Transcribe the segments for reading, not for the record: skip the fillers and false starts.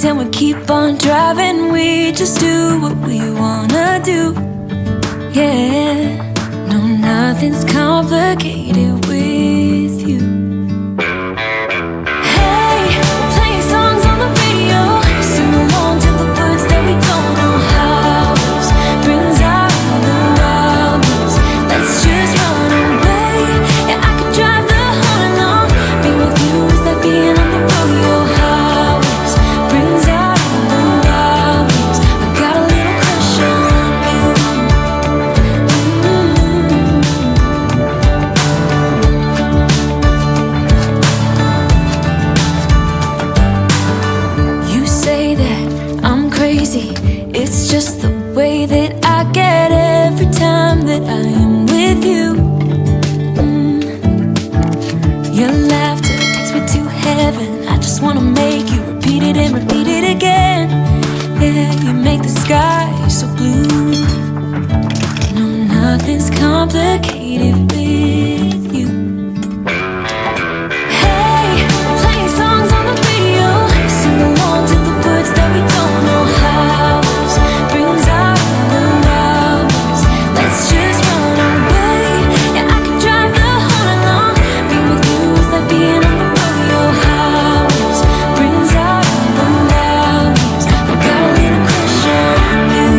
and we keep on driving. We just do what we wanna do. Yeah, no, nothing's complicated with you. Hey, playing songs on the radio, sing along to the words that we don't know how. Brings out the wildness. Let's just run away. Yeah, I could drive the whole along. Being with you is like being on the rodeo highways. Brings out the wildness. I got a little crush on you. You say that I'm crazy. It's just the way that I get every time that I am with you. Your laughter takes me to heaven. I just wanna make you repeat it and repeat it again. Yeah, you make the sky so blue. No, nothing's complicated with you. Hey, playing songs on the radio, sing along to the words that we don't know how. Brings out the wildness. Let's just run away. Yeah, I could drive the whole along. Being with you is like being on the rodeo highways. Brings out the wildness. I got a little crush on you.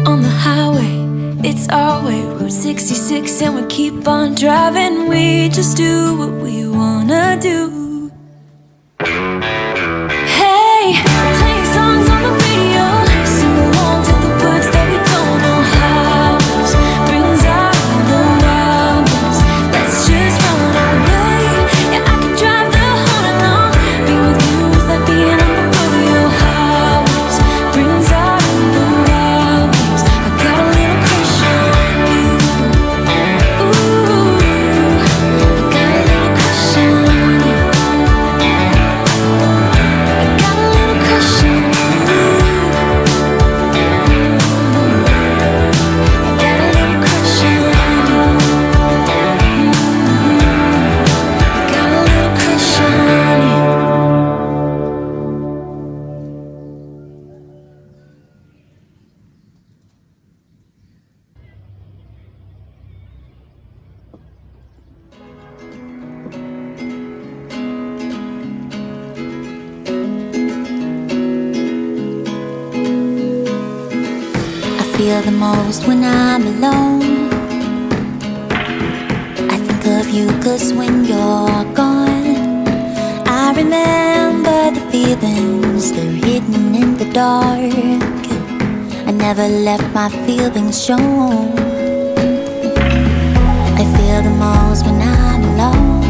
On the highway, it's our way, Route 66, and we keep on driving. We just do what we wanna do. Hey, playing songs on the radio, sing along to the words that we don't know how. Brings out the wildness. Let's just run away. Yeah, I could drive the whole along. Being with you is like being on the rodeo highways. Brings out the wildness. I got a little crush on you. Ooh, I got a little crush on you. I got a little crush on you. I got a little crush on you. I got a little crush on you. I feel the most when I'm alone. I think of you 'cause when you're gone, I remember the feelings, they're hidden in the dark. I never left my feelings shown. I feel the most when I'm alone,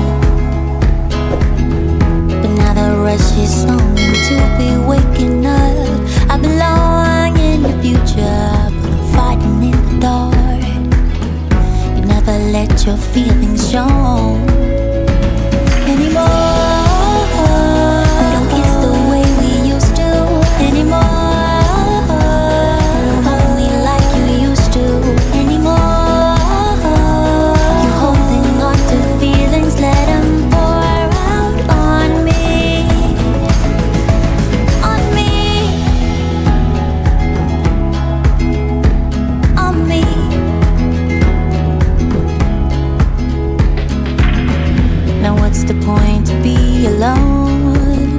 but now the rush is longing to be waking up. I belong in the future, but I'm fighting in the dark. You never let your feelings show anymore. We don't kiss the way we used to anymore. Don't hold me like you used to anymore. You're holding on to feelings, let them pour out on me. On me. On me. Now what's the point to be alone?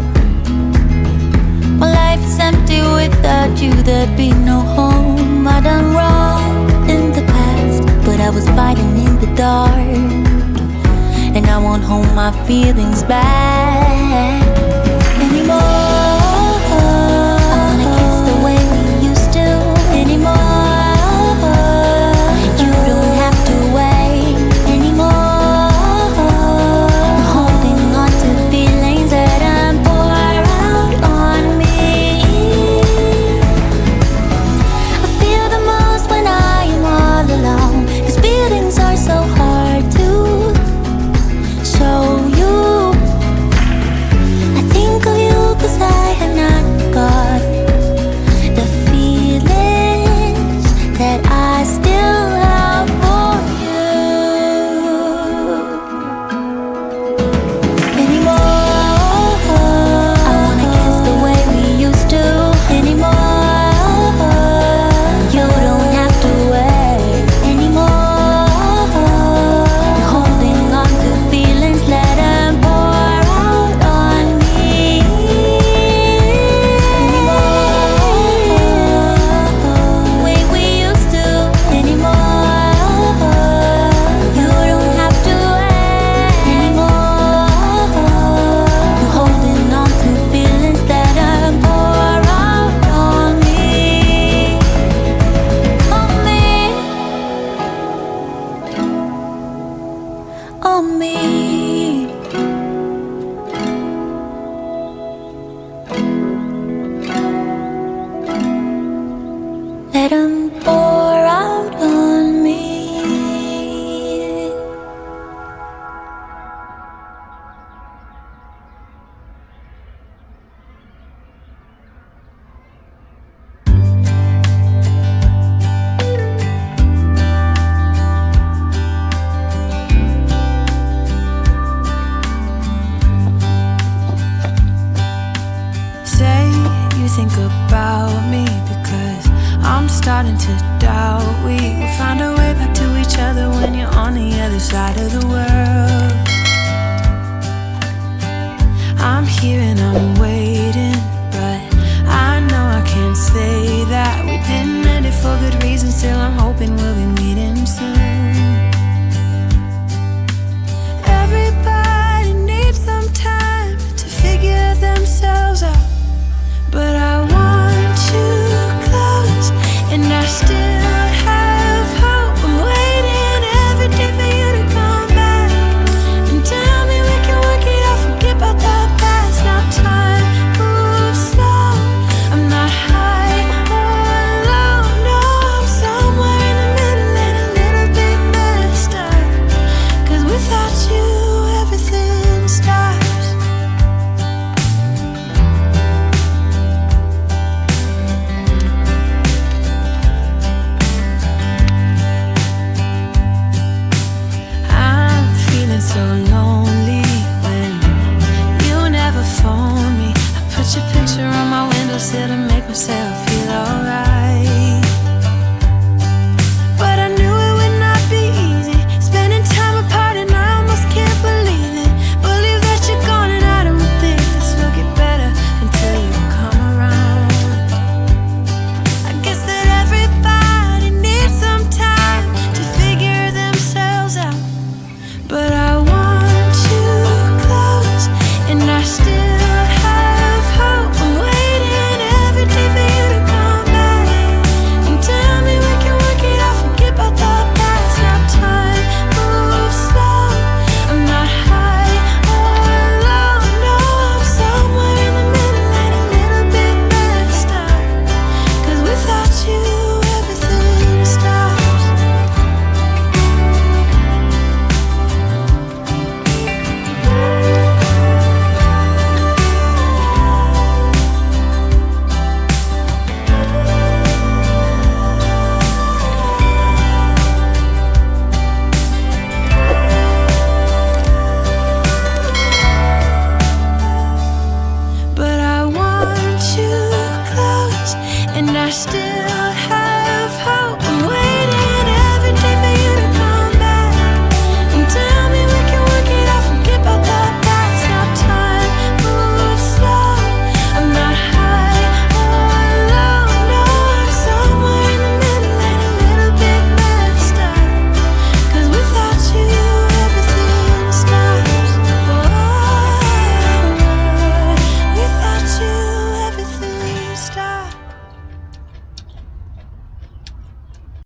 My life is empty without you, there'd be no home. I done wrong in the past, but I was fighting in the dark, and I won't hold my feelings back anymore. I wanna kiss the way we used to anymore. You don't have to wait anymore. I'm holding on to feelings that I'm pour out on think about me, because I'm starting to doubt we will find our way back to each other when you're on the other side of the world. I'm here and I'm waiting, but I know I can't say that we didn't end it for good reason. Still I'm hoping we'll be meeting soon. Everybody needs some time to figure themselves out, but I want you close, and I still have hope. I'm waiting every day for you to come back and tell me we can work it out, forget about the past. Now time moves slow, I'm not high or low, no, I'm somewhere in the middle and a little bit messed up, 'cause without you everything stops. I'm feeling so lonely when you never phone me. I put your picture on my windowsill to make myself feel alright.